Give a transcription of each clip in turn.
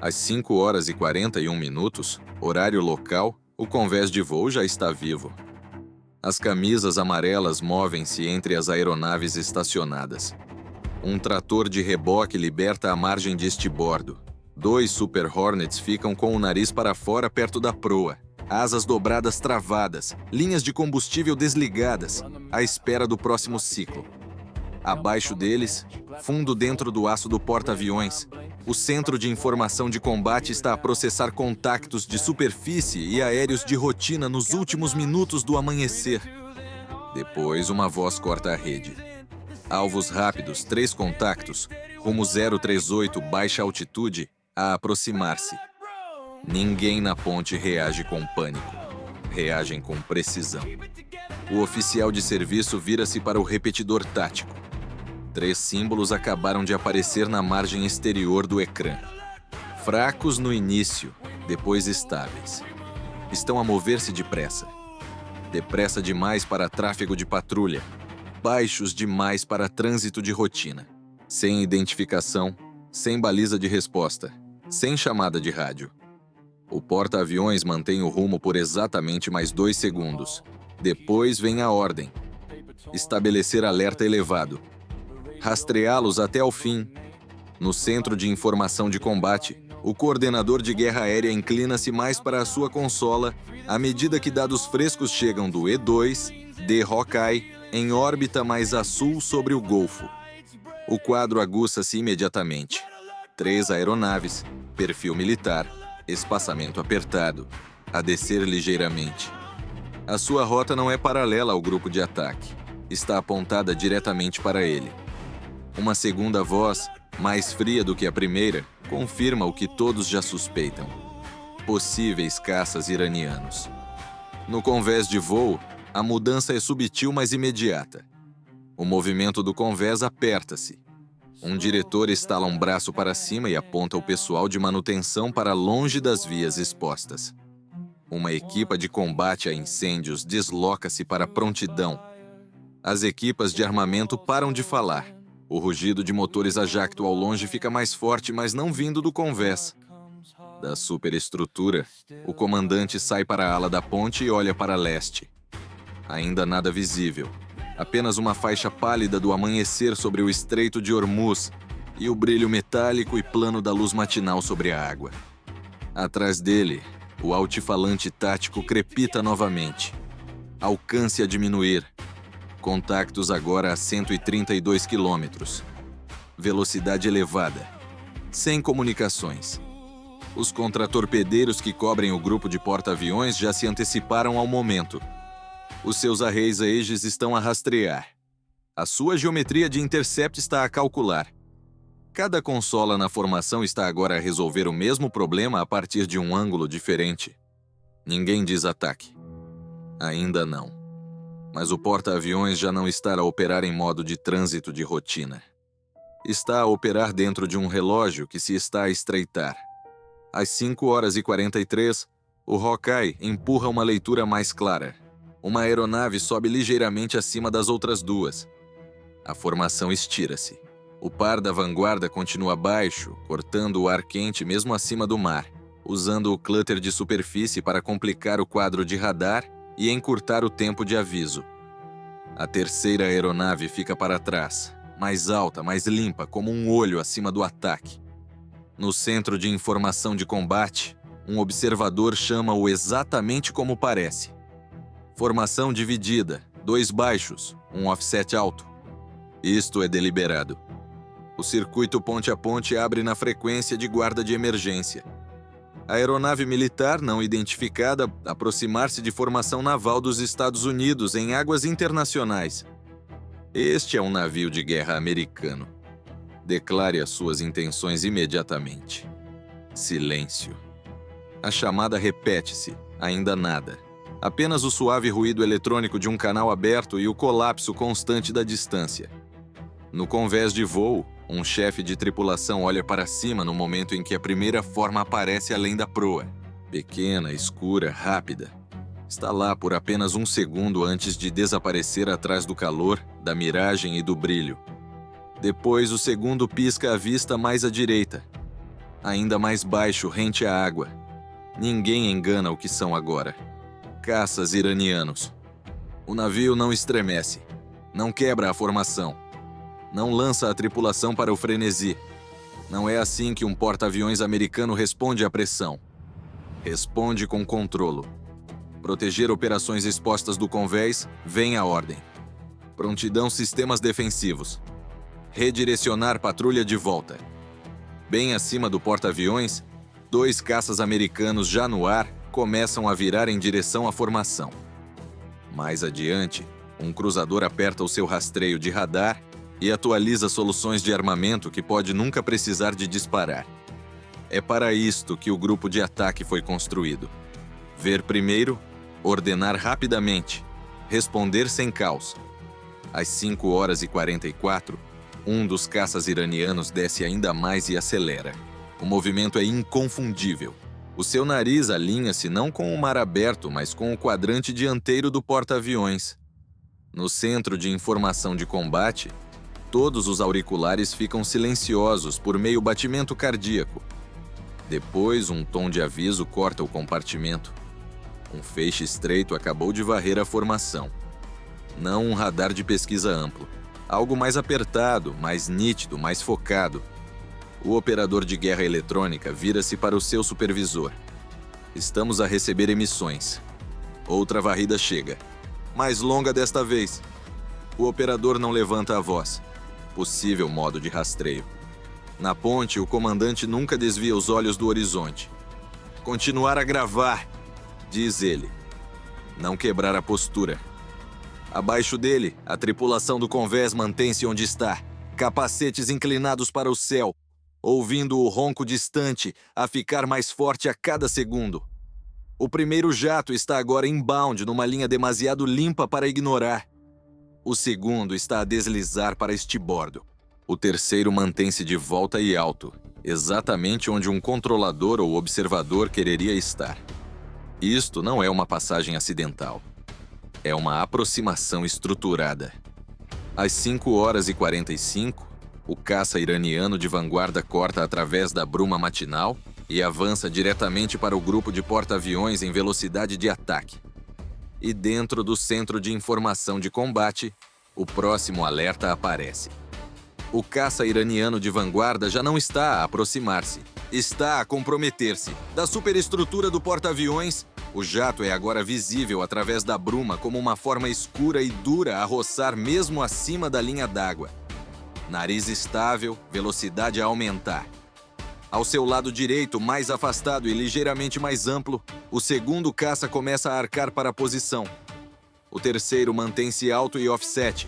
Às 5h41, horário local, o convés de voo já está vivo. As camisas amarelas movem-se entre as aeronaves estacionadas. Um trator de reboque liberta a margem de estibordo. 2 Super Hornets ficam com o nariz para fora perto da proa, asas dobradas travadas, linhas de combustível desligadas, à espera do próximo ciclo. Abaixo deles, fundo dentro do aço do porta-aviões, o Centro de Informação de Combate está a processar contactos de superfície e aéreos de rotina nos últimos minutos do amanhecer. Depois, uma voz corta a rede. Alvos rápidos, 3 contactos, rumo 038, baixa altitude, a aproximar-se. Ninguém na ponte reage com pânico. Reagem com precisão. O oficial de serviço vira-se para o repetidor tático. 3 símbolos acabaram de aparecer na margem exterior do ecrã. Fracos no início, depois estáveis. Estão a mover-se depressa. Depressa demais para tráfego de patrulha. Baixos demais para trânsito de rotina. Sem identificação, sem baliza de resposta, sem chamada de rádio. O porta-aviões mantém o rumo por exatamente mais 2 segundos. Depois vem a ordem. Estabelecer alerta elevado. Rastreá-los até ao fim. No Centro de Informação de Combate, o coordenador de guerra aérea inclina-se mais para a sua consola à medida que dados frescos chegam do E-2, de Hawkeye, em órbita mais a sul sobre o Golfo. O quadro aguça-se imediatamente. 3 aeronaves, perfil militar, espaçamento apertado, a descer ligeiramente. A sua rota não é paralela ao grupo de ataque. Está apontada diretamente para ele. Uma segunda voz, mais fria do que a primeira, confirma o que todos já suspeitam. Possíveis caças iranianos. No convés de voo, a mudança é subtil, mas imediata. O movimento do convés aperta-se. Um diretor estala um braço para cima e aponta o pessoal de manutenção para longe das vias expostas. Uma equipa de combate a incêndios desloca-se para prontidão. As equipas de armamento param de falar. O rugido de motores a jacto ao longe fica mais forte, mas não vindo do convés. Da superestrutura, o comandante sai para a ala da ponte e olha para leste. Ainda nada visível. Apenas uma faixa pálida do amanhecer sobre o Estreito de Hormuz e o brilho metálico e plano da luz matinal sobre a água. Atrás dele, o altifalante tático crepita novamente. Alcance a diminuir. Contactos agora a 132 quilômetros. Velocidade elevada. Sem comunicações. Os contratorpedeiros que cobrem o grupo de porta-aviões já se anteciparam ao momento. Os seus arrays Aegis estão a rastrear. A sua geometria de intercept está a calcular. Cada consola na formação está agora a resolver o mesmo problema a partir de um ângulo diferente. Ninguém diz ataque. Ainda não. Mas o porta-aviões já não está a operar em modo de trânsito de rotina. Está a operar dentro de um relógio que se está a estreitar. Às 5h43, o Hawkeye empurra uma leitura mais clara. Uma aeronave sobe ligeiramente acima das outras 2. A formação estira-se. O par da vanguarda continua baixo, cortando o ar quente mesmo acima do mar, usando o clutter de superfície para complicar o quadro de radar e encurtar o tempo de aviso. A terceira aeronave fica para trás, mais alta, mais limpa, como um olho acima do ataque. No Centro de Informação de Combate, um observador chama-o exatamente como parece. Formação dividida, 2 baixos, um offset alto. Isto é deliberado. O circuito ponte a ponte abre na frequência de guarda de emergência. A aeronave militar não identificada aproximar-se de formação naval dos Estados Unidos em águas internacionais. Este é um navio de guerra americano. Declare as suas intenções imediatamente. Silêncio. A chamada repete-se, ainda nada. Apenas o suave ruído eletrônico de um canal aberto e o colapso constante da distância. No convés de voo, um chefe de tripulação olha para cima no momento em que a primeira forma aparece além da proa. Pequena, escura, rápida. Está lá por apenas 1 segundo antes de desaparecer atrás do calor, da miragem e do brilho. Depois, o segundo pisca a vista mais à direita. ainda mais baixo rente à água. Ninguém engana o que são agora. Caças iranianos. O navio não estremece, não quebra a formação, não lança a tripulação para o frenesi. Não é assim que um porta-aviões americano responde à pressão. Responde com controlo. Proteger operações expostas do convés, vem a ordem. Prontidão sistemas defensivos. Redirecionar patrulha de volta. Bem acima do porta-aviões, 2 caças americanos já no ar começam a virar em direção à formação. Mais adiante, um cruzador aperta o seu rastreio de radar e atualiza soluções de armamento que pode nunca precisar de disparar. É para isto que o grupo de ataque foi construído. Ver primeiro, ordenar rapidamente, responder sem caos. Às 5h44, um dos caças iranianos desce ainda mais e acelera. O movimento é inconfundível. O seu nariz alinha-se não com o mar aberto, mas com o quadrante dianteiro do porta-aviões. No centro de informação de combate, todos os auriculares ficam silenciosos por meio batimento cardíaco. Depois, um tom de aviso corta o compartimento. Um feixe estreito acabou de varrer a formação. Não um radar de pesquisa amplo. Algo mais apertado, mais nítido, mais focado. O operador de guerra eletrônica vira-se para o seu supervisor. Estamos a receber emissões. Outra varrida chega. Mais longa desta vez. O operador não levanta a voz. Possível modo de rastreio. Na ponte, o comandante nunca desvia os olhos do horizonte. Continuar a gravar, diz ele. Não quebrar a postura. Abaixo dele, a tripulação do convés mantém-se onde está, capacetes inclinados para o céu, ouvindo o ronco distante a ficar mais forte a cada segundo. O primeiro jato está agora inbound numa linha demasiado limpa para ignorar. O segundo está a deslizar para estibordo. O terceiro mantém-se de volta e alto, exatamente onde um controlador ou observador quereria estar. Isto não é uma passagem acidental. É uma aproximação estruturada. Às 5h45, o caça iraniano de vanguarda corta através da bruma matinal e avança diretamente para o grupo de porta-aviões em velocidade de ataque. E dentro do centro de informação de combate, o próximo alerta aparece. O caça iraniano de vanguarda já não está a aproximar-se, está a comprometer-se. Da superestrutura do porta-aviões, o jato é agora visível através da bruma como uma forma escura e dura a roçar mesmo acima da linha d'água. Nariz estável, velocidade a aumentar. Ao seu lado direito, mais afastado e ligeiramente mais amplo, o segundo caça começa a arcar para a posição. O terceiro mantém-se alto e offset,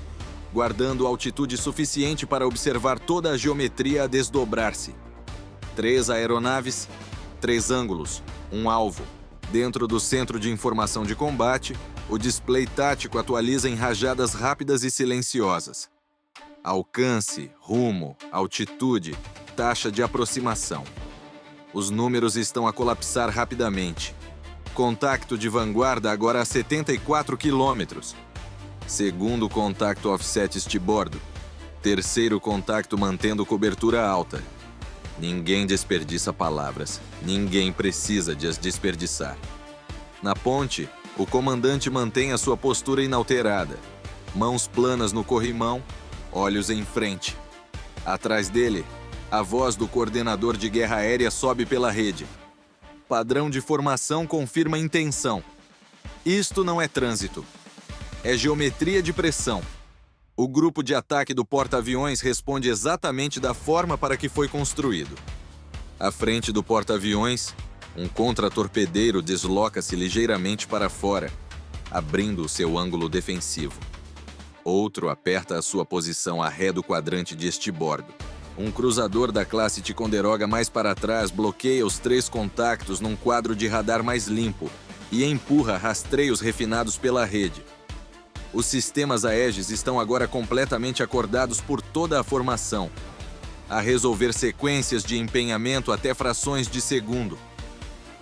guardando altitude suficiente para observar toda a geometria a desdobrar-se. 3 aeronaves, 3 ângulos, um alvo. Dentro do centro de informação de combate, o display tático atualiza em rajadas rápidas e silenciosas. Alcance, rumo, altitude, taxa de aproximação. Os números estão a colapsar rapidamente. Contacto de vanguarda agora a 74 quilômetros. Segundo contacto offset estibordo. Terceiro contacto mantendo cobertura alta. Ninguém desperdiça palavras. Ninguém precisa de as desperdiçar. Na ponte, o comandante mantém a sua postura inalterada. Mãos planas no corrimão, olhos em frente. Atrás dele, a voz do coordenador de guerra aérea sobe pela rede. Padrão de formação confirma intenção. Isto não é trânsito. É geometria de pressão. O grupo de ataque do porta-aviões responde exatamente da forma para que foi construído. À frente do porta-aviões, um contra-torpedeiro desloca-se ligeiramente para fora, abrindo o seu ângulo defensivo. Outro aperta a sua posição a ré do quadrante de estibordo. Um cruzador da classe Ticonderoga mais para trás bloqueia os 3 contactos num quadro de radar mais limpo e empurra rastreios refinados pela rede. Os sistemas Aegis estão agora completamente acordados por toda a formação, a resolver sequências de empenhamento até frações de segundo.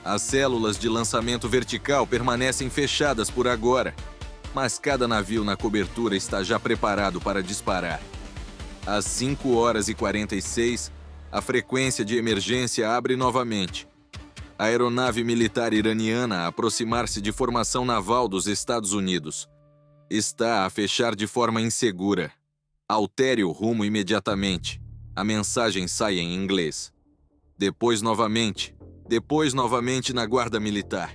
As células de lançamento vertical permanecem fechadas por agora, mas cada navio na cobertura está já preparado para disparar. Às 5h46, A frequência de emergência abre novamente. A aeronave militar iraniana a aproximar-se de formação naval dos Estados Unidos. Está a fechar de forma insegura. Altere o rumo imediatamente. A mensagem sai em inglês. Depois novamente na guarda militar.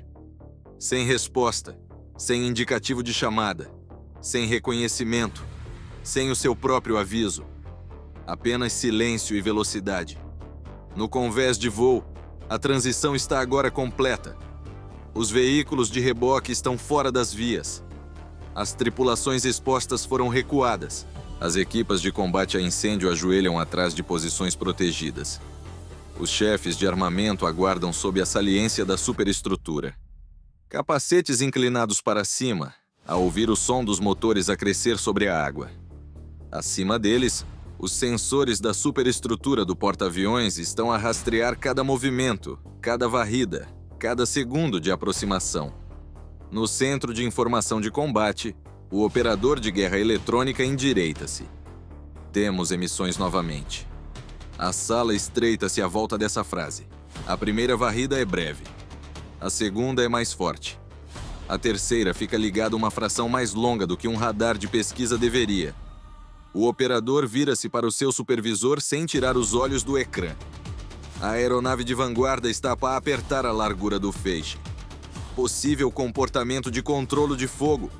Sem resposta, sem indicativo de chamada, sem reconhecimento, sem o seu próprio aviso. Apenas silêncio e velocidade. No convés de voo, a transição está agora completa. Os veículos de reboque estão fora das vias. As tripulações expostas foram recuadas. As equipas de combate a incêndio ajoelham atrás de posições protegidas. Os chefes de armamento aguardam sob a saliência da superestrutura. Capacetes inclinados para cima, a ouvir o som dos motores a crescer sobre a água. Acima deles, os sensores da superestrutura do porta-aviões estão a rastrear cada movimento, cada varrida, cada segundo de aproximação. No centro de informação de combate, o operador de guerra eletrônica endireita-se. Temos emissões novamente. A sala estreita-se à volta dessa frase. A primeira varrida é breve. A segunda é mais forte. A terceira fica ligada uma fração mais longa do que um radar de pesquisa deveria. O operador vira-se para o seu supervisor sem tirar os olhos do ecrã. A aeronave de vanguarda está para apertar a largura do feixe. Possível comportamento de controlo de fogo.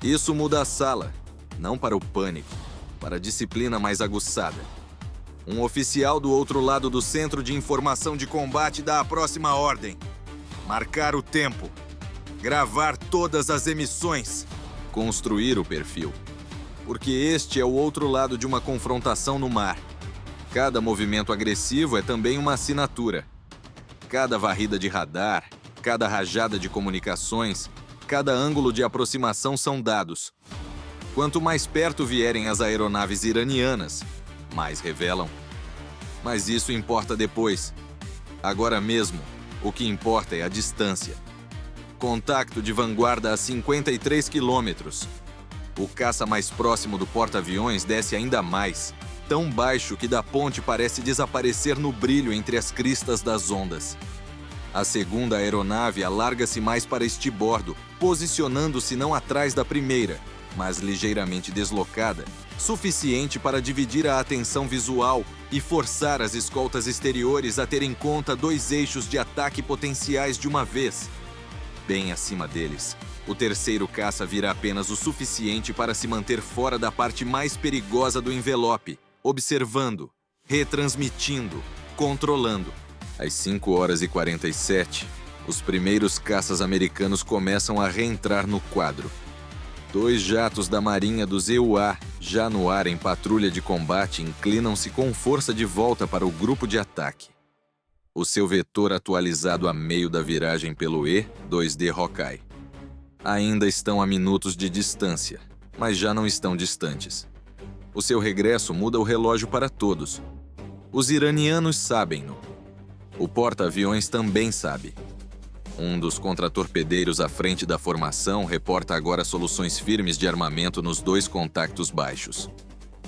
Isso muda a sala, não para o pânico, para a disciplina mais aguçada. Um oficial do outro lado do centro de informação de combate dá a próxima ordem. Marcar o tempo. Gravar todas as emissões. Construir o perfil. Porque este é o outro lado de uma confrontação no mar. Cada movimento agressivo é também uma assinatura. Cada varrida de radar, cada rajada de comunicações, cada ângulo de aproximação são dados. Quanto mais perto vierem as aeronaves iranianas, mais revelam. Mas isso importa depois. Agora mesmo, o que importa é a distância. Contacto de vanguarda a 53 quilômetros. O caça mais próximo do porta-aviões desce ainda mais, tão baixo que da ponte parece desaparecer no brilho entre as cristas das ondas. A segunda aeronave alarga-se mais para estibordo, posicionando-se não atrás da primeira, mas ligeiramente deslocada, suficiente para dividir a atenção visual e forçar as escoltas exteriores a ter em conta dois eixos de ataque potenciais de uma vez. Bem acima deles, o terceiro caça vira apenas o suficiente para se manter fora da parte mais perigosa do envelope, observando, retransmitindo, controlando. Às 5h47, os primeiros caças americanos começam a reentrar no quadro. 2 jatos da Marinha dos EUA, já no ar em patrulha de combate, inclinam-se com força de volta para o grupo de ataque. O seu vetor atualizado a meio da viragem pelo E-2D Hawkeye. Ainda estão a minutos de distância, mas já não estão distantes. O seu regresso muda o relógio para todos. Os iranianos sabem-no. O porta-aviões também sabe. Um dos contratorpedeiros à frente da formação reporta agora soluções firmes de armamento nos 2 contactos baixos.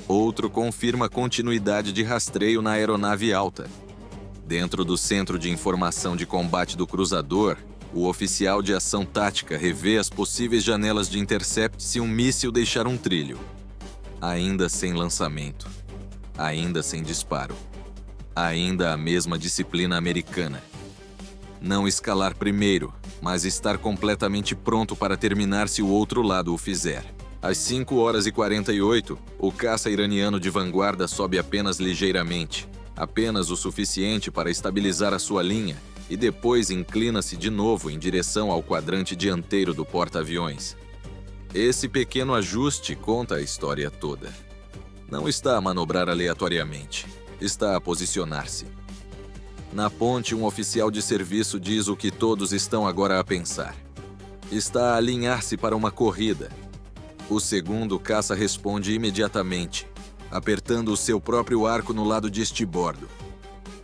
Outro confirma continuidade de rastreio na aeronave alta. Dentro do centro de informação de combate do cruzador, o oficial de ação tática revê as possíveis janelas de intercept se um míssil deixar um trilho. Ainda sem lançamento. Ainda sem disparo. Ainda a mesma disciplina americana. Não escalar primeiro, mas estar completamente pronto para terminar se o outro lado o fizer. Às 5h48, o caça iraniano de vanguarda sobe apenas ligeiramente, apenas o suficiente para estabilizar a sua linha, e depois inclina-se de novo em direção ao quadrante dianteiro do porta-aviões. Esse pequeno ajuste conta a história toda. Não está a manobrar aleatoriamente, está a posicionar-se. Na ponte, um oficial de serviço diz o que todos estão agora a pensar. Está a alinhar-se para uma corrida. O segundo caça responde imediatamente, apertando o seu próprio arco no lado de estibordo.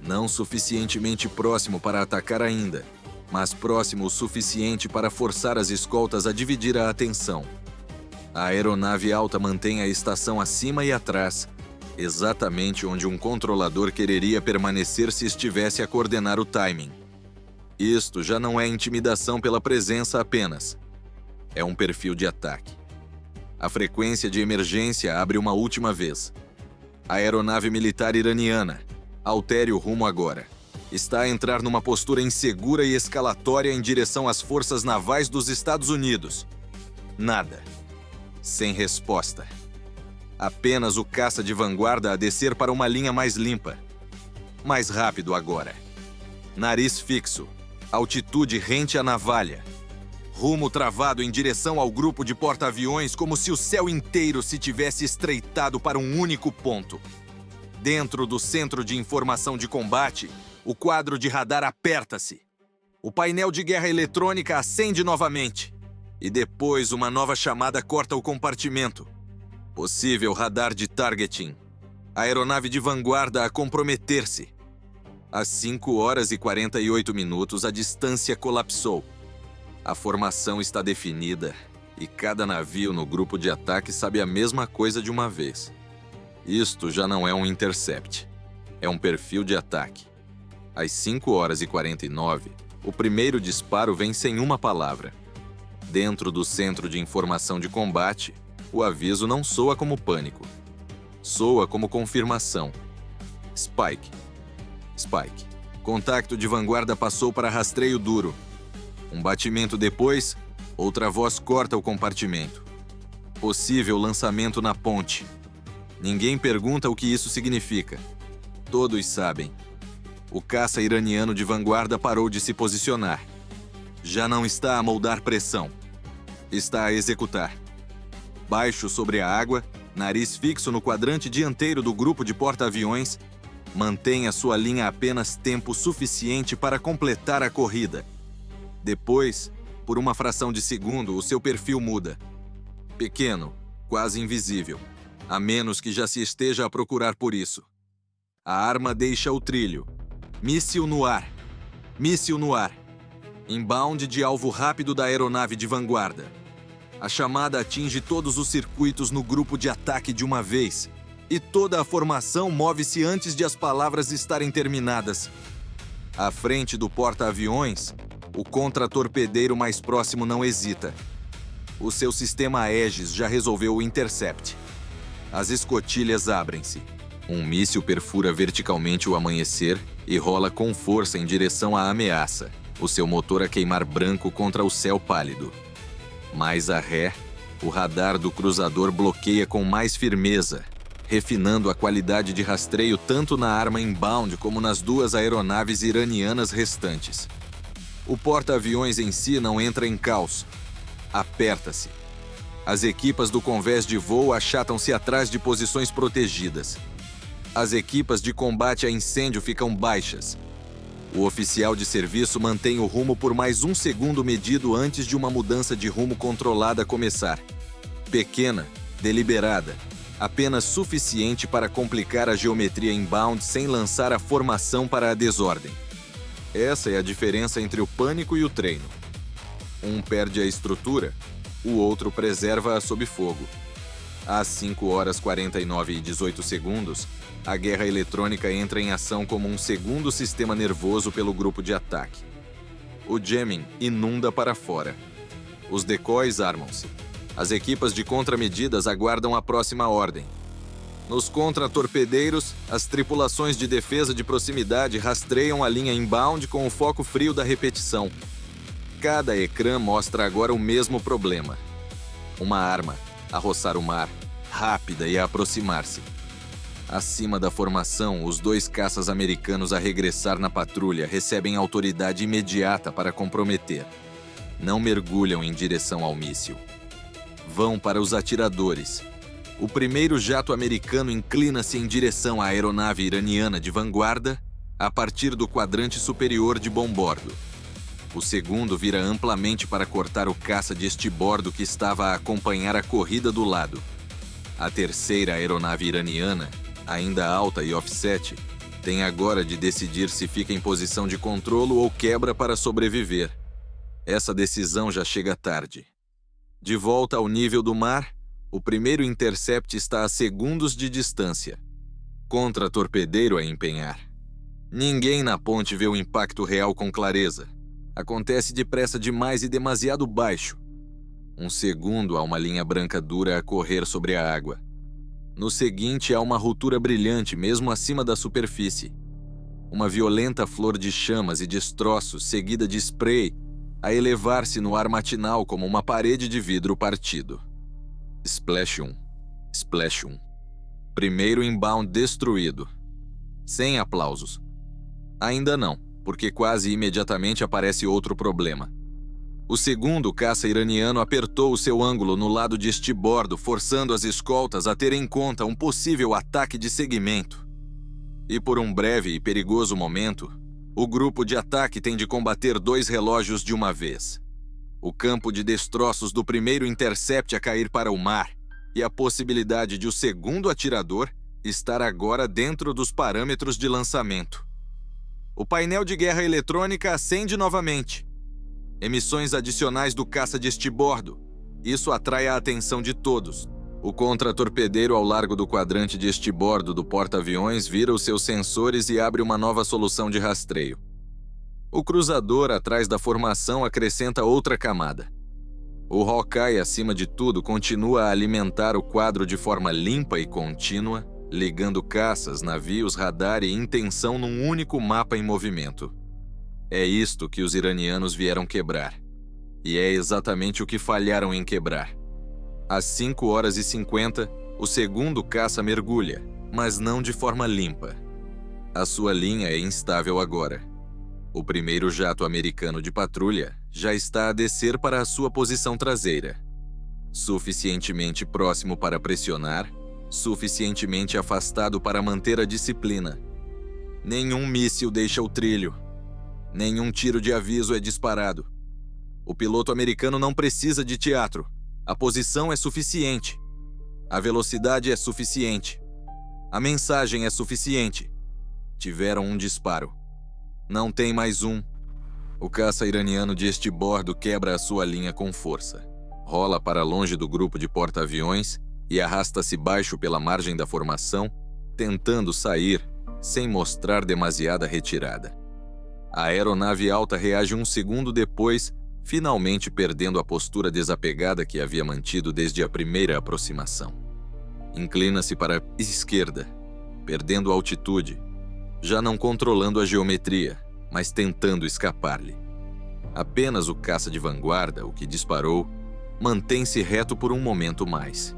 Não suficientemente próximo para atacar ainda, mas próximo o suficiente para forçar as escoltas a dividir a atenção. A aeronave alta mantém a estação acima e atrás, exatamente onde um controlador quereria permanecer se estivesse a coordenar o timing. Isto já não é intimidação pela presença apenas. É um perfil de ataque. A frequência de emergência abre uma última vez. A aeronave militar iraniana, altere o rumo agora, está a entrar numa postura insegura e escalatória em direção às forças navais dos Estados Unidos. Nada. Sem resposta. Apenas o caça de vanguarda a descer para uma linha mais limpa. Mais rápido agora. Nariz fixo. Altitude rente à navalha. Rumo travado em direção ao grupo de porta-aviões como se o céu inteiro se tivesse estreitado para um único ponto. Dentro do centro de informação de combate, o quadro de radar aperta-se. O painel de guerra eletrônica acende novamente. E depois uma nova chamada corta o compartimento. Possível radar de targeting. A aeronave de vanguarda a comprometer-se. Às 5h48, a distância colapsou. A formação está definida e cada navio no grupo de ataque sabe a mesma coisa de uma vez. Isto já não é um intercept. É um perfil de ataque. Às 5h49, o primeiro disparo vem sem uma palavra. Dentro do centro de informação de combate, o aviso não soa como pânico. Soa como confirmação. Spike. Spike. Contacto de vanguarda passou para rastreio duro. Um batimento depois, outra voz corta o compartimento. Possível lançamento na ponte. Ninguém pergunta o que isso significa. Todos sabem. O caça iraniano de vanguarda parou de se posicionar. Já não está a moldar pressão. Está a executar. Baixo sobre a água, nariz fixo no quadrante dianteiro do grupo de porta-aviões, mantém a sua linha apenas tempo suficiente para completar a corrida. Depois, por uma fração de segundo, o seu perfil muda. Pequeno, quase invisível, a menos que já se esteja a procurar por isso. A arma deixa o trilho. Míssil no ar. Míssil no ar. Inbound de alvo rápido da aeronave de vanguarda. A chamada atinge todos os circuitos no grupo de ataque de uma vez, e toda a formação move-se antes de as palavras estarem terminadas. À frente do porta-aviões, o contra-torpedeiro mais próximo não hesita. O seu sistema Aegis já resolveu o intercept. As escotilhas abrem-se. Um míssil perfura verticalmente o amanhecer e rola com força em direção à ameaça, o seu motor a queimar branco contra o céu pálido. Mais a ré, o radar do cruzador bloqueia com mais firmeza, refinando a qualidade de rastreio tanto na arma inbound como nas duas aeronaves iranianas restantes. O porta-aviões em si não entra em caos. Aperta-se. As equipas do convés de voo achatam-se atrás de posições protegidas. As equipas de combate a incêndio ficam baixas. O oficial de serviço mantém o rumo por mais um segundo medido antes de uma mudança de rumo controlada começar. Pequena, deliberada, apenas suficiente para complicar a geometria inbound sem lançar a formação para a desordem. Essa é a diferença entre o pânico e o treino. Um perde a estrutura, o outro preserva-a sob fogo. Às 5h49, a guerra eletrônica entra em ação como um segundo sistema nervoso pelo grupo de ataque. O jamming inunda para fora. Os decoys armam-se. As equipas de contramedidas aguardam a próxima ordem. Nos contra-torpedeiros, as tripulações de defesa de proximidade rastreiam a linha inbound com o foco frio da repetição. Cada ecrã mostra agora o mesmo problema. Uma arma, a roçar o mar, rápida e a aproximar-se. Acima da formação, os dois caças americanos a regressar na patrulha recebem autoridade imediata para comprometer. Não mergulham em direção ao míssil. Vão para os atiradores. O primeiro jato americano inclina-se em direção à aeronave iraniana de vanguarda a partir do quadrante superior de bombordo. O segundo vira amplamente para cortar o caça de estibordo que estava a acompanhar a corrida do lado. A terceira aeronave iraniana, ainda alta e offset, tem agora de decidir se fica em posição de controlo ou quebra para sobreviver. Essa decisão já chega tarde. De volta ao nível do mar, o primeiro intercept está a segundos de distância. Contra-torpedeiro a empenhar. Ninguém na ponte vê o impacto real com clareza. Acontece depressa demais e demasiado baixo. Um segundo há uma linha branca dura a correr sobre a água. No seguinte há uma ruptura brilhante mesmo acima da superfície. Uma violenta flor de chamas e destroços seguida de spray a elevar-se no ar matinal como uma parede de vidro partido. Splash 1. Splash 1. Primeiro inbound destruído. Sem aplausos. Ainda não, porque quase imediatamente aparece outro problema. O segundo caça iraniano apertou o seu ângulo no lado de estibordo, forçando as escoltas a ter em conta um possível ataque de seguimento. E por um breve e perigoso momento, o grupo de ataque tem de combater 2 relógios de uma vez. O campo de destroços do primeiro intercept a cair para o mar e a possibilidade de o segundo atirador estar agora dentro dos parâmetros de lançamento. O painel de guerra eletrônica acende novamente. Emissões adicionais do caça de estibordo. Isso atrai a atenção de todos. O contra-torpedeiro ao largo do quadrante de estibordo do porta-aviões vira os seus sensores e abre uma nova solução de rastreio. O cruzador atrás da formação acrescenta outra camada. O Hawkeye, acima de tudo, continua a alimentar o quadro de forma limpa e contínua, ligando caças, navios, radar e intenção num único mapa em movimento. É isto que os iranianos vieram quebrar. E é exatamente o que falharam em quebrar. Às 5h50, o segundo caça mergulha, mas não de forma limpa. A sua linha é instável agora. O primeiro jato americano de patrulha já está a descer para a sua posição traseira. Suficientemente próximo para pressionar, suficientemente afastado para manter a disciplina. Nenhum míssil deixa o trilho. Nenhum tiro de aviso é disparado. O piloto americano não precisa de teatro. A posição é suficiente. A velocidade é suficiente. A mensagem é suficiente. Tiveram um disparo. Não tem mais um. O caça iraniano de estibordo quebra a sua linha com força. Rola para longe do grupo de porta-aviões e arrasta-se baixo pela margem da formação, tentando sair sem mostrar demasiada retirada. A aeronave alta reage um segundo depois, finalmente perdendo a postura desapegada que havia mantido desde a primeira aproximação. Inclina-se para a esquerda, perdendo altitude, já não controlando a geometria, mas tentando escapar-lhe. Apenas o caça de vanguarda, o que disparou, mantém-se reto por um momento mais.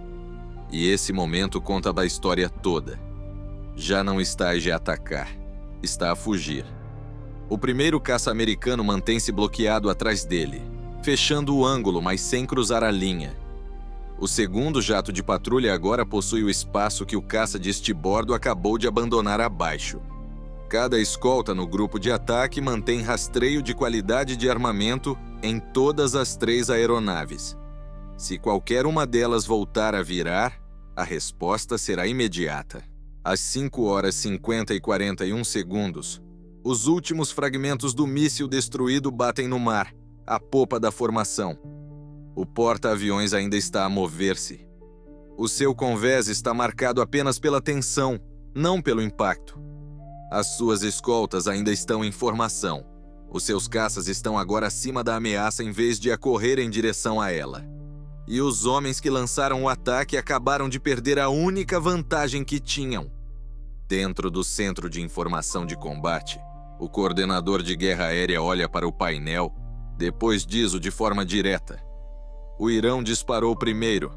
E esse momento conta da história toda. Já não está a atacar, está a fugir. O primeiro caça americano mantém-se bloqueado atrás dele, fechando o ângulo, mas sem cruzar a linha. O segundo jato de patrulha agora possui o espaço que o caça de estibordo acabou de abandonar abaixo. Cada escolta no grupo de ataque mantém rastreio de qualidade de armamento em todas as 3 aeronaves. Se qualquer uma delas voltar a virar, a resposta será imediata. Às 5h50 os últimos fragmentos do míssil destruído batem no mar, à popa da formação. O porta-aviões ainda está a mover-se. O seu convés está marcado apenas pela tensão, não pelo impacto. As suas escoltas ainda estão em formação. Os seus caças estão agora acima da ameaça em vez de a correr em direção a ela. E os homens que lançaram o ataque acabaram de perder a única vantagem que tinham. Dentro do centro de informação de combate, o coordenador de guerra aérea olha para o painel, depois diz-o de forma direta. O Irão disparou primeiro.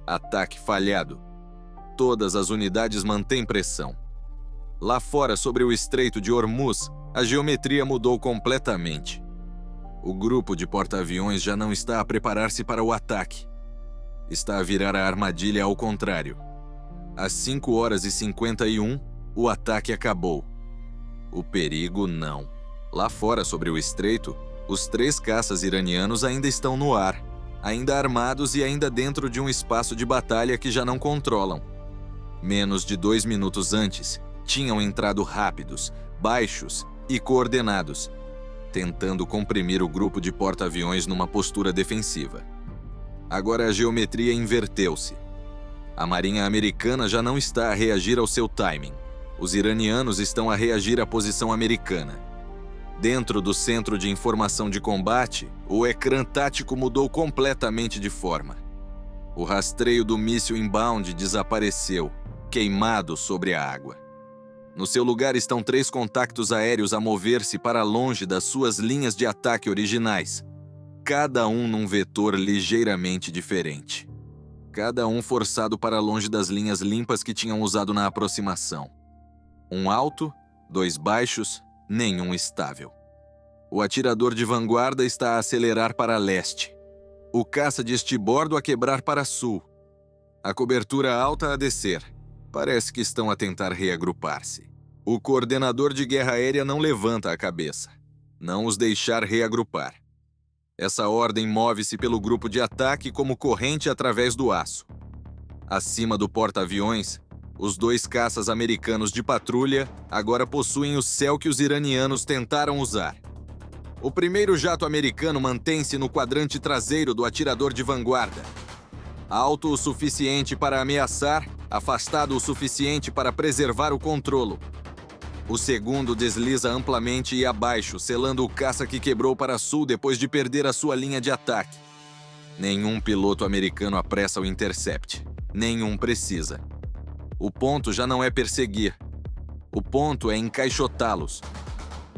Ataque falhado. Todas as unidades mantêm pressão. Lá fora, sobre o Estreito de Hormuz, a geometria mudou completamente. O grupo de porta-aviões já não está a preparar-se para o ataque. Está a virar a armadilha ao contrário. Às 5h51, o ataque acabou. O perigo não. Lá fora, sobre o estreito, os 3 caças iranianos ainda estão no ar, ainda armados e ainda dentro de um espaço de batalha que já não controlam. Menos de 2 minutos antes, tinham entrado rápidos, baixos e coordenados, tentando comprimir o grupo de porta-aviões numa postura defensiva. Agora a geometria inverteu-se. A Marinha Americana já não está a reagir ao seu timing. Os iranianos estão a reagir à posição americana. Dentro do centro de informação de combate, o ecrã tático mudou completamente de forma. O rastreio do míssil inbound desapareceu, queimado sobre a água. No seu lugar estão 3 contactos aéreos a mover-se para longe das suas linhas de ataque originais, cada um num vetor ligeiramente diferente. Cada um forçado para longe das linhas limpas que tinham usado na aproximação. Um alto, 2 baixos, nenhum estável. O atirador de vanguarda está a acelerar para leste. O caça de estibordo a quebrar para sul. A cobertura alta a descer. Parece que estão a tentar reagrupar-se. O coordenador de guerra aérea não levanta a cabeça. Não os deixar reagrupar. Essa ordem move-se pelo grupo de ataque como corrente através do aço. Acima do porta-aviões, os 2 caças americanos de patrulha agora possuem o céu que os iranianos tentaram usar. O primeiro jato americano mantém-se no quadrante traseiro do atirador de vanguarda. Alto o suficiente para ameaçar, afastado o suficiente para preservar o controlo. O segundo desliza amplamente e abaixo, selando o caça que quebrou para sul depois de perder a sua linha de ataque. Nenhum piloto americano apressa o intercept. Nenhum precisa. O ponto já não é perseguir. O ponto é encaixotá-los.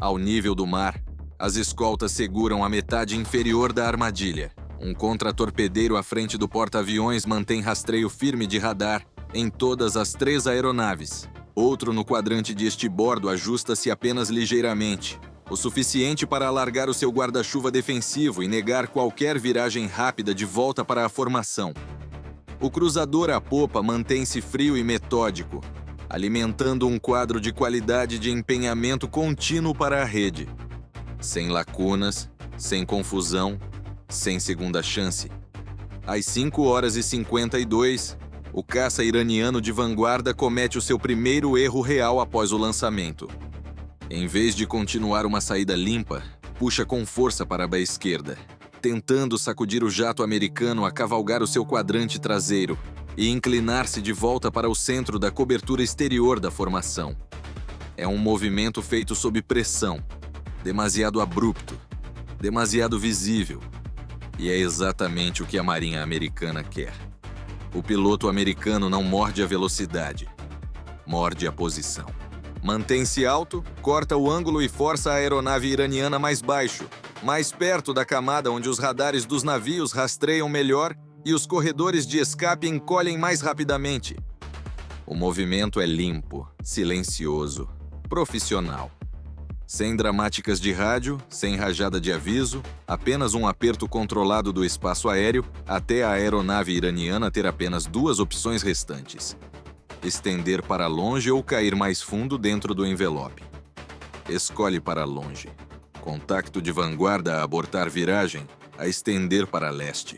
Ao nível do mar, as escoltas seguram a metade inferior da armadilha. Um contratorpedeiro à frente do porta-aviões mantém rastreio firme de radar em todas as 3 aeronaves. Outro no quadrante de estibordo ajusta-se apenas ligeiramente, o suficiente para alargar o seu guarda-chuva defensivo e negar qualquer viragem rápida de volta para a formação. O cruzador à popa mantém-se frio e metódico, alimentando um quadro de qualidade de empenhamento contínuo para a rede. Sem lacunas, sem confusão, sem segunda chance. Às 5h52, o caça iraniano de vanguarda comete o seu primeiro erro real após o lançamento. Em vez de continuar uma saída limpa, puxa com força para a esquerda, tentando sacudir o jato americano a cavalgar o seu quadrante traseiro e inclinar-se de volta para o centro da cobertura exterior da formação. É um movimento feito sob pressão, demasiado abrupto, demasiado visível, e é exatamente o que a Marinha Americana quer. O piloto americano não morde a velocidade, morde a posição. Mantém-se alto, corta o ângulo e força a aeronave iraniana mais baixo, mais perto da camada onde os radares dos navios rastreiam melhor e os corredores de escape encolhem mais rapidamente. O movimento é limpo, silencioso, profissional. Sem dramáticas de rádio, sem rajada de aviso, apenas um aperto controlado do espaço aéreo até a aeronave iraniana ter apenas 2 opções restantes: estender para longe ou cair mais fundo dentro do envelope. Escolhe para longe. Contacto de vanguarda a abortar viragem, a estender para leste.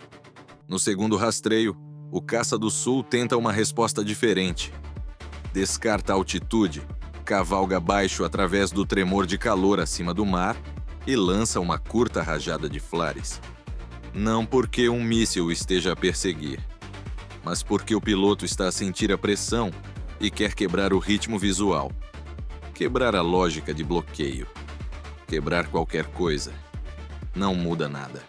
No segundo rastreio, o caça do sul tenta uma resposta diferente. Descarta a altitude, cavalga baixo através do tremor de calor acima do mar e lança uma curta rajada de flares. Não porque um míssil o esteja a perseguir, mas porque o piloto está a sentir a pressão e quer quebrar o ritmo visual. Quebrar a lógica de bloqueio. Quebrar qualquer coisa. Não muda nada.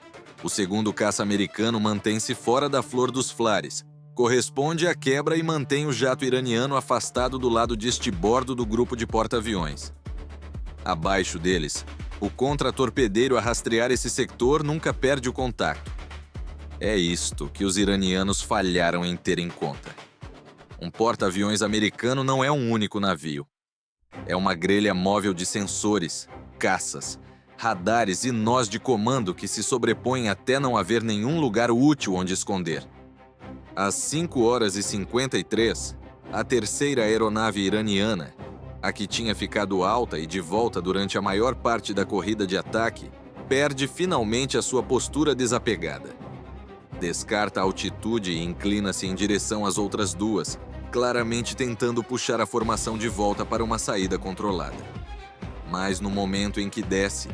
O segundo caça americano mantém-se fora da flor dos flares. Corresponde à quebra e mantém o jato iraniano afastado do lado de estibordo do grupo de porta-aviões. Abaixo deles, o contratorpedeiro a rastrear esse sector nunca perde o contato. É isto que os iranianos falharam em ter em conta. Um porta-aviões americano não é um único navio. É uma grelha móvel de sensores, caças, radares e nós de comando que se sobrepõem até não haver nenhum lugar útil onde esconder. Às 5h53, a terceira aeronave iraniana, a que tinha ficado alta e de volta durante a maior parte da corrida de ataque, perde finalmente a sua postura desapegada. Descarta a altitude e inclina-se em direção às outras 2, claramente tentando puxar a formação de volta para uma saída controlada. Mas no momento em que desce,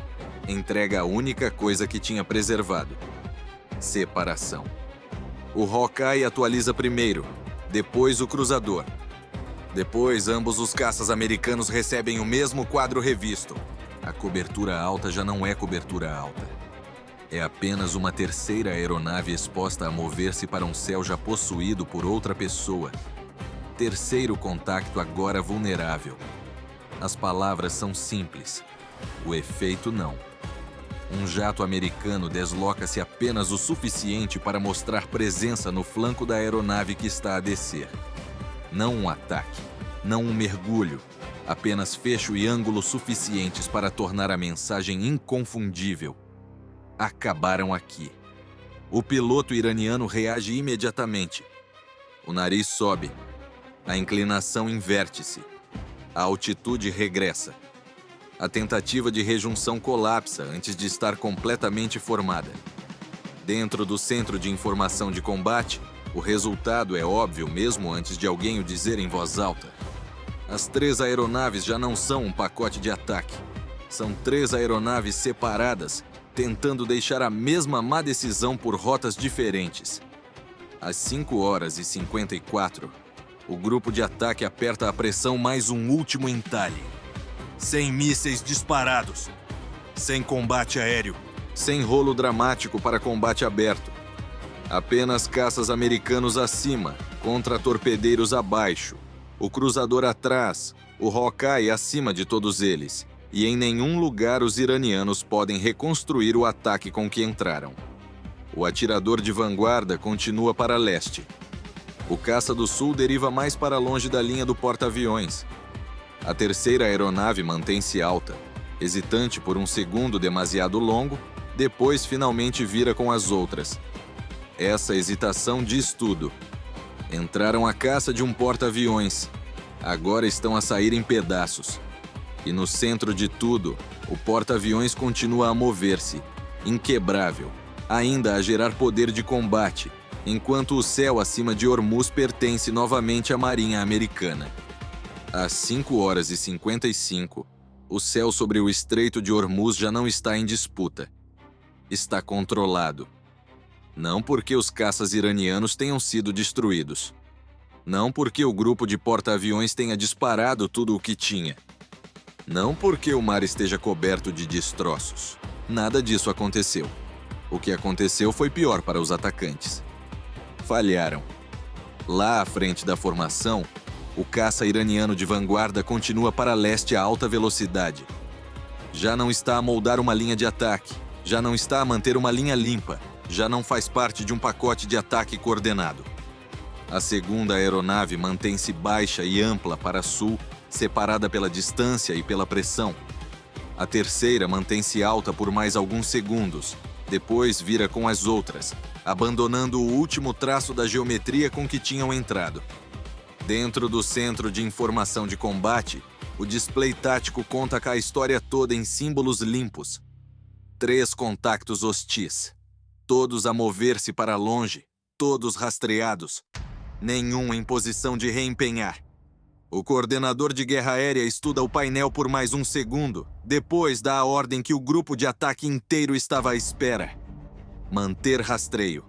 entrega a única coisa que tinha preservado: separação. O Hawkeye atualiza primeiro, depois o cruzador. Depois, ambos os caças americanos recebem o mesmo quadro revisto. A cobertura alta já não é cobertura alta. É apenas uma terceira aeronave exposta a mover-se para um céu já possuído por outra pessoa. Terceiro contacto agora vulnerável. As palavras são simples. O efeito não. Um jato americano desloca-se apenas o suficiente para mostrar presença no flanco da aeronave que está a descer. Não um ataque, não um mergulho, apenas fecho e ângulo suficientes para tornar a mensagem inconfundível. Acabaram aqui. O piloto iraniano reage imediatamente. O nariz sobe. A inclinação inverte-se. A altitude regressa. A tentativa de rejunção colapsa antes de estar completamente formada. Dentro do Centro de Informação de Combate, o resultado é óbvio mesmo antes de alguém o dizer em voz alta. As 3 aeronaves já não são um pacote de ataque. São 3 aeronaves separadas, tentando deixar a mesma má decisão por rotas diferentes. Às 5h54, o grupo de ataque aperta a pressão mais um último entalhe. Sem mísseis disparados. Sem combate aéreo. Sem rolo dramático para combate aberto. Apenas caças americanos acima, contra torpedeiros abaixo. O cruzador atrás, o Hawkeye acima de todos eles. E em nenhum lugar os iranianos podem reconstruir o ataque com que entraram. O atirador de vanguarda continua para leste. O caça do sul deriva mais para longe da linha do porta-aviões. A terceira aeronave mantém-se alta, hesitante por um segundo demasiado longo, depois finalmente vira com as outras. Essa hesitação diz tudo. Entraram à caça de um porta-aviões. Agora estão a sair em pedaços. E no centro de tudo, o porta-aviões continua a mover-se, inquebrável, ainda a gerar poder de combate, enquanto o céu acima de Hormuz pertence novamente à Marinha Americana. Às 5h55, o céu sobre o Estreito de Hormuz já não está em disputa. Está controlado. Não porque os caças iranianos tenham sido destruídos. Não porque o grupo de porta-aviões tenha disparado tudo o que tinha. Não porque o mar esteja coberto de destroços. Nada disso aconteceu. O que aconteceu foi pior para os atacantes. Falharam. Lá à frente da formação, o caça iraniano de vanguarda continua para leste a alta velocidade. Já não está a moldar uma linha de ataque. Já não está a manter uma linha limpa. Já não faz parte de um pacote de ataque coordenado. A segunda aeronave mantém-se baixa e ampla para sul, separada pela distância e pela pressão. A terceira mantém-se alta por mais alguns segundos, depois vira com as outras, abandonando o último traço da geometria com que tinham entrado. Dentro do Centro de Informação de Combate, o display tático conta com a história toda em símbolos limpos. 3 contactos hostis. Todos a mover-se para longe, todos rastreados. Nenhum em posição de reempenhar. O coordenador de guerra aérea estuda o painel por mais um segundo, depois dá a ordem que o grupo de ataque inteiro estava à espera. Manter rastreio.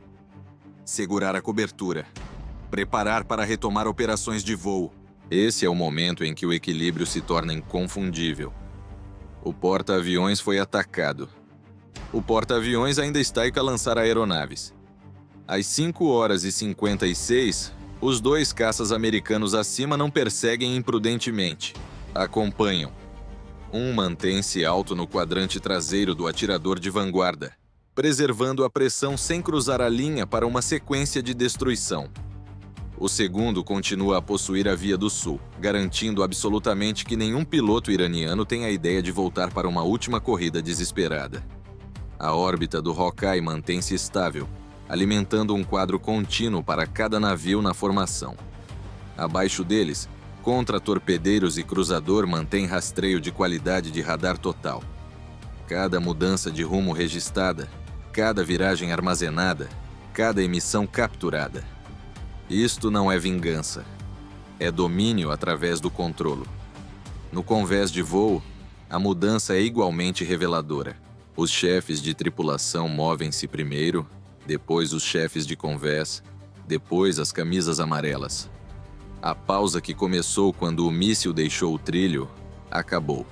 Segurar a cobertura. Preparar para retomar operações de voo. Esse é o momento em que o equilíbrio se torna inconfundível. O porta-aviões foi atacado. O porta-aviões ainda está a lançar aeronaves. Às 5h56, os 2 caças americanos acima não perseguem imprudentemente. Acompanham. Um mantém-se alto no quadrante traseiro do atirador de vanguarda, preservando a pressão sem cruzar a linha para uma sequência de destruição. O segundo continua a possuir a Via do Sul, garantindo absolutamente que nenhum piloto iraniano tem a ideia de voltar para uma última corrida desesperada. A órbita do Hawkeye mantém-se estável, alimentando um quadro contínuo para cada navio na formação. Abaixo deles, contra-torpedeiros e cruzador mantém rastreio de qualidade de radar total. Cada mudança de rumo registrada, cada viragem armazenada, cada emissão capturada. Isto não é vingança. É domínio através do controlo. No convés de voo, a mudança é igualmente reveladora. Os chefes de tripulação movem-se primeiro, depois os chefes de convés, Depois, as camisas amarelas. A pausa que começou quando o míssil deixou o trilho acabou.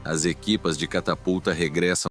As equipas de catapulta regressam